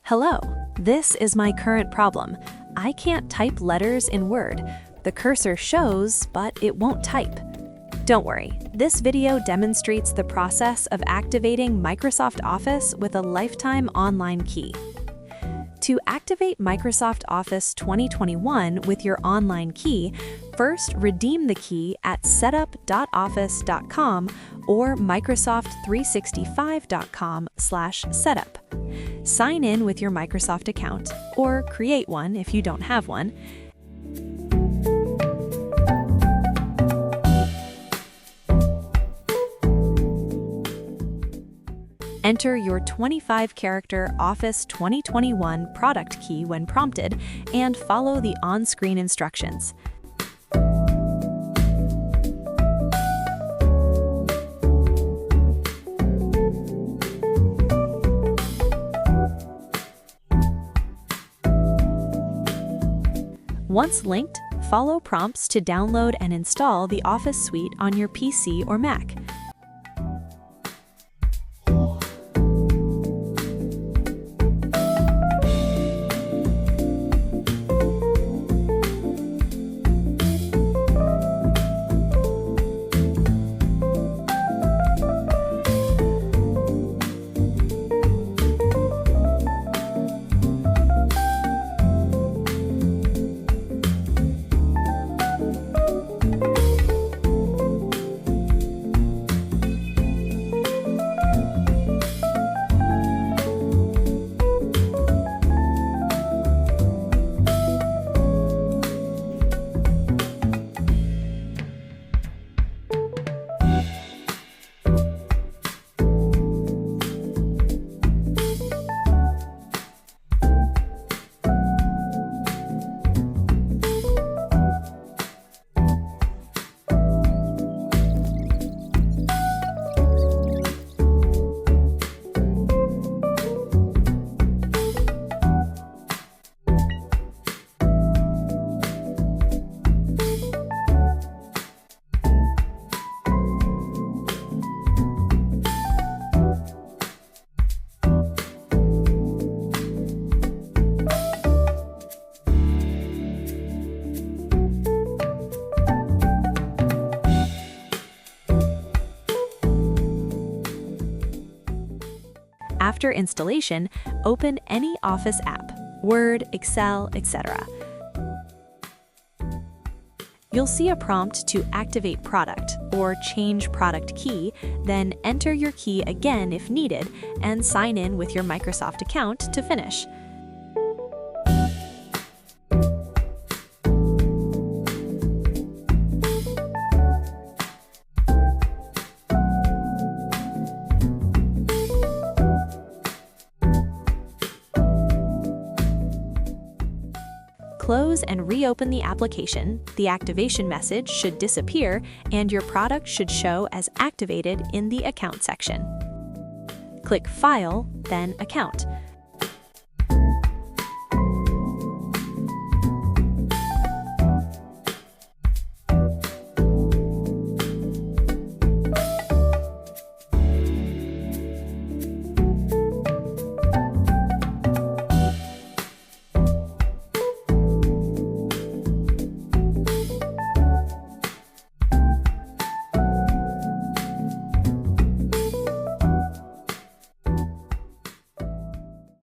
Hello, this is my current problem. I can't type letters in Word. The cursor shows, but it won't type. Don't worry, this video demonstrates the process of activating Microsoft Office with a lifetime online key. To activate Microsoft Office 2021 with your online key, first redeem the key at setup.office.com or microsoft365.com/setup. Sign in with your Microsoft account, or create one if you don't have one. Enter your 25-character Office 2021 product key when prompted, and follow the on-screen instructions. Once linked, follow prompts to download and install the Office suite on your PC or Mac. After installation, open any Office app, Word, Excel, etc. You'll see a prompt to activate product or change product key, then enter your key again if needed and sign in with your Microsoft account to finish. Close and reopen the application. The activation message should disappear, and your product should show as activated in the Account section. Click File, then Account.